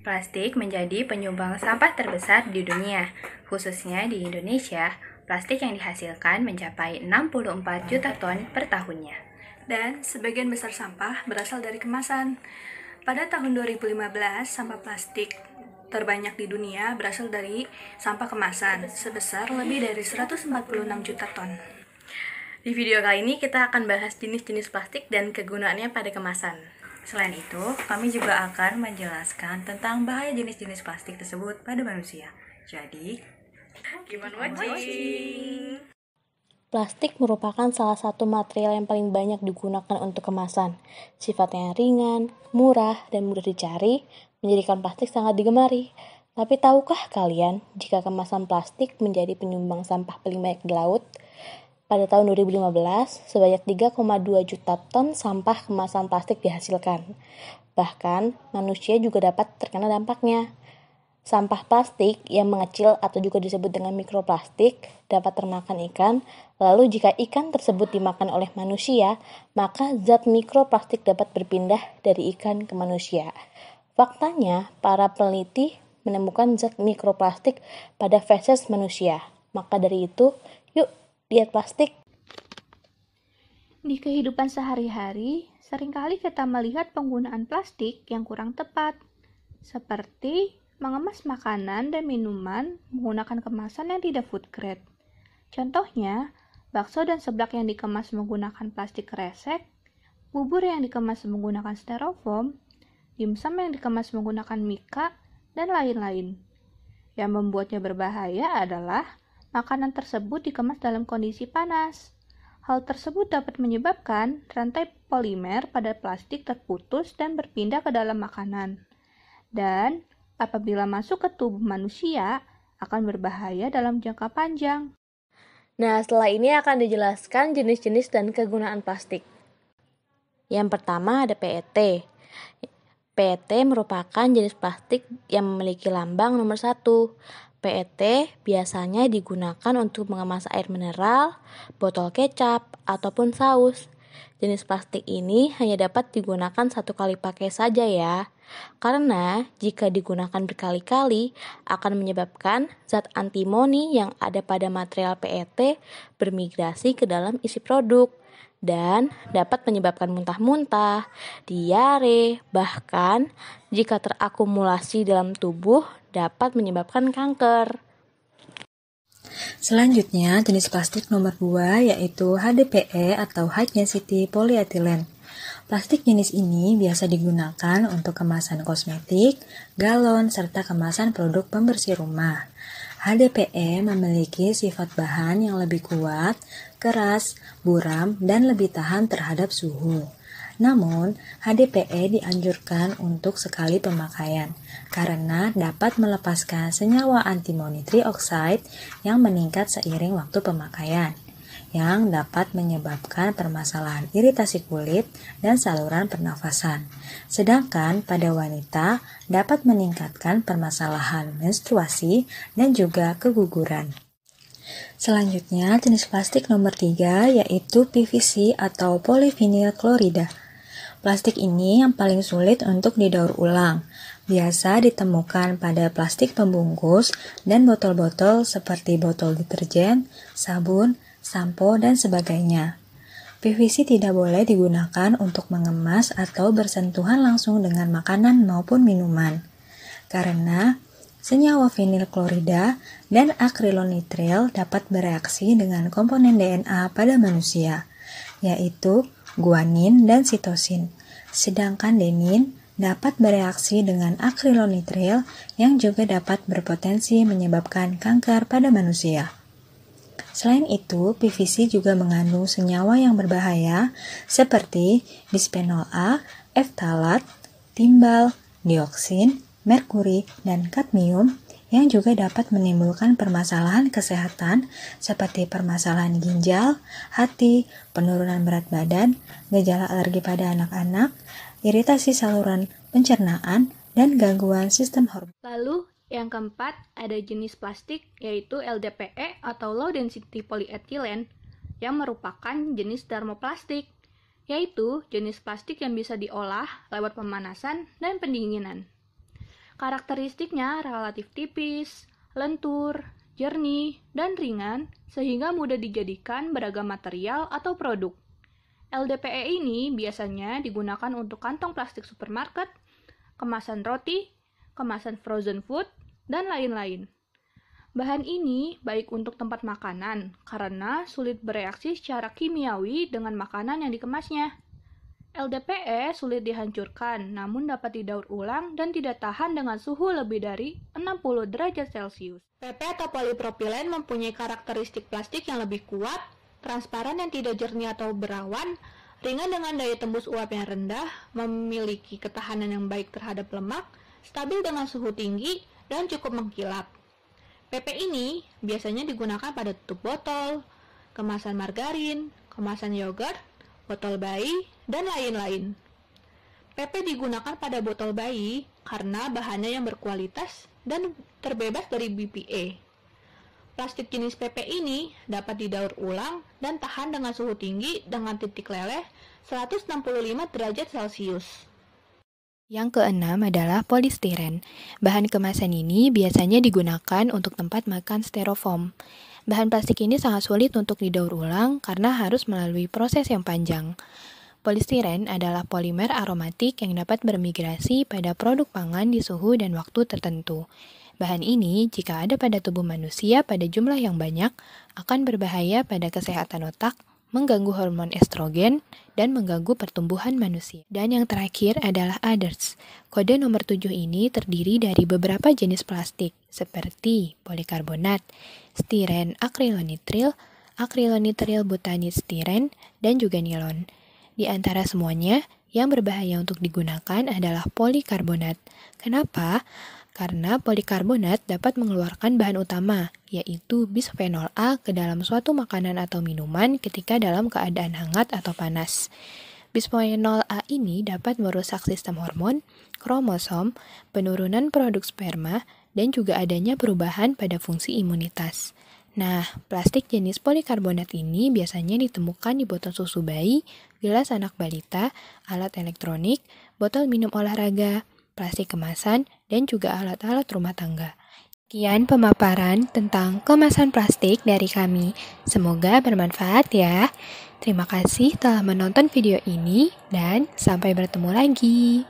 Plastik menjadi penyumbang sampah terbesar di dunia. Khususnya di Indonesia, plastik yang dihasilkan mencapai 64 juta ton per tahunnya. Dan sebagian besar sampah berasal dari kemasan. Pada tahun 2015, sampah plastik terbanyak di dunia berasal dari sampah kemasan, sebesar lebih dari 146 juta ton. Di video kali ini kita akan bahas jenis-jenis plastik dan kegunaannya pada kemasan. Selain itu, kami juga akan menjelaskan tentang bahaya jenis-jenis plastik tersebut pada manusia. Jadi, keep on watching! Plastik merupakan salah satu material yang paling banyak digunakan untuk kemasan. Sifatnya ringan, murah, dan mudah dicari, menjadikan plastik sangat digemari. Tapi tahukah kalian jika kemasan plastik menjadi penyumbang sampah paling banyak di laut? Pada tahun 2015, sebanyak 3,2 juta ton sampah kemasan plastik dihasilkan. Bahkan, manusia juga dapat terkena dampaknya. Sampah plastik yang mengecil atau juga disebut dengan mikroplastik dapat termakan ikan, lalu jika ikan tersebut dimakan oleh manusia, maka zat mikroplastik dapat berpindah dari ikan ke manusia. Faktanya, para peneliti menemukan zat mikroplastik pada feses manusia. Maka dari itu, yuk diet plastik. Di kehidupan sehari-hari, seringkali kita melihat penggunaan plastik yang kurang tepat, seperti mengemas makanan dan minuman menggunakan kemasan yang tidak food grade. Contohnya, bakso dan seblak yang dikemas menggunakan plastik kresek, bubur yang dikemas menggunakan styrofoam, dimsum yang dikemas menggunakan mika, dan lain-lain. Yang membuatnya berbahaya adalah makanan tersebut dikemas dalam kondisi panas. Hal tersebut dapat menyebabkan rantai polimer pada plastik terputus dan berpindah ke dalam makanan. Dan apabila masuk ke tubuh manusia, akan berbahaya dalam jangka panjang. Nah, setelah ini akan dijelaskan jenis-jenis dan kegunaan plastik. Yang pertama ada PET. PET merupakan jenis plastik yang memiliki lambang nomor 1. PET biasanya digunakan untuk mengemas air mineral, botol kecap, ataupun saus. Jenis plastik ini hanya dapat digunakan satu kali pakai saja ya. Karena jika digunakan berkali-kali akan menyebabkan zat antimoni yang ada pada material PET bermigrasi ke dalam isi produk dan dapat menyebabkan muntah-muntah, diare, bahkan jika terakumulasi dalam tubuh dapat menyebabkan kanker. Selanjutnya, jenis plastik nomor 2 yaitu HDPE atau High Density Polyethylene. Plastik jenis ini biasa digunakan untuk kemasan kosmetik, galon, serta kemasan produk pembersih rumah. HDPE memiliki sifat bahan yang lebih kuat, keras, buram, dan lebih tahan terhadap suhu. Namun, HDPE dianjurkan untuk sekali pemakaian karena dapat melepaskan senyawa antimoni trioxide yang meningkat seiring waktu pemakaian, yang dapat menyebabkan permasalahan iritasi kulit dan saluran pernafasan. Sedangkan pada wanita dapat meningkatkan permasalahan menstruasi dan juga keguguran. Selanjutnya, jenis plastik nomor 3 yaitu PVC atau polyvinyl klorida. Plastik ini yang paling sulit untuk didaur ulang. Biasa ditemukan pada plastik pembungkus dan botol-botol seperti botol deterjen, sabun, sampo, dan sebagainya. PVC tidak boleh digunakan untuk mengemas atau bersentuhan langsung dengan makanan maupun minuman. Karena senyawa vinyl klorida dan akrilonitril dapat bereaksi dengan komponen DNA pada manusia, yaitu guanin dan sitosin. Sedangkan denin dapat bereaksi dengan akrilonitril yang juga dapat berpotensi menyebabkan kanker pada manusia. Selain itu, PVC juga mengandung senyawa yang berbahaya seperti bisphenol A, ftalat, timbal, dioksin, merkuri, dan kadmium yang juga dapat menimbulkan permasalahan kesehatan seperti permasalahan ginjal, hati, penurunan berat badan, gejala alergi pada anak-anak, iritasi saluran pencernaan, dan gangguan sistem hormon. Lalu, yang keempat, ada jenis plastik yaitu LDPE atau Low Density Polyethylene yang merupakan jenis dermoplastik, yaitu jenis plastik yang bisa diolah lewat pemanasan dan pendinginan. Karakteristiknya relatif tipis, lentur, jernih, dan ringan sehingga mudah dijadikan beragam material atau produk. LDPE ini biasanya digunakan untuk kantong plastik supermarket, kemasan roti, kemasan frozen food, dan lain-lain. Bahan ini baik untuk tempat makanan karena sulit bereaksi secara kimiawi dengan makanan yang dikemasnya. LDPE sulit dihancurkan, namun dapat didaur ulang dan tidak tahan dengan suhu lebih dari 60 derajat Celcius. PP atau polipropilen mempunyai karakteristik plastik yang lebih kuat, transparan yang tidak jernih atau berawan, ringan dengan daya tembus uap yang rendah, memiliki ketahanan yang baik terhadap lemak, stabil dengan suhu tinggi, dan cukup mengkilap. PP ini biasanya digunakan pada tutup botol, kemasan margarin, kemasan yogurt, botol bayi, dan lain-lain. PP digunakan pada botol bayi karena bahannya yang berkualitas dan terbebas dari BPA. Plastik jenis PP ini dapat didaur ulang dan tahan dengan suhu tinggi dengan titik leleh 165 derajat Celcius. Yang keenam adalah polistiren. Bahan kemasan ini biasanya digunakan untuk tempat makan styrofoam. Bahan plastik ini sangat sulit untuk didaur ulang karena harus melalui proses yang panjang. Polistiren adalah polimer aromatik yang dapat bermigrasi pada produk pangan di suhu dan waktu tertentu. Bahan ini, jika ada pada tubuh manusia pada jumlah yang banyak, akan berbahaya pada kesehatan otak, mengganggu hormon estrogen, dan mengganggu pertumbuhan manusia. Dan yang terakhir adalah others. Kode nomor 7 ini terdiri dari beberapa jenis plastik, seperti polikarbonat, stiren akrilonitril, akrilonitril butanit stiren, dan juga nilon. Di antara semuanya, yang berbahaya untuk digunakan adalah polikarbonat. Kenapa? Karena polikarbonat dapat mengeluarkan bahan utama, yaitu bisphenol A ke dalam suatu makanan atau minuman ketika dalam keadaan hangat atau panas. Bisphenol A ini dapat merusak sistem hormon, kromosom, penurunan produk sperma, dan juga adanya perubahan pada fungsi imunitas. Nah, plastik jenis polikarbonat ini biasanya ditemukan di botol susu bayi, gelas anak balita, alat elektronik, botol minum olahraga, plastik kemasan, dan juga alat-alat rumah tangga. Sekian pemaparan tentang kemasan plastik dari kami. Semoga bermanfaat ya. Terima kasih telah menonton video ini dan sampai bertemu lagi.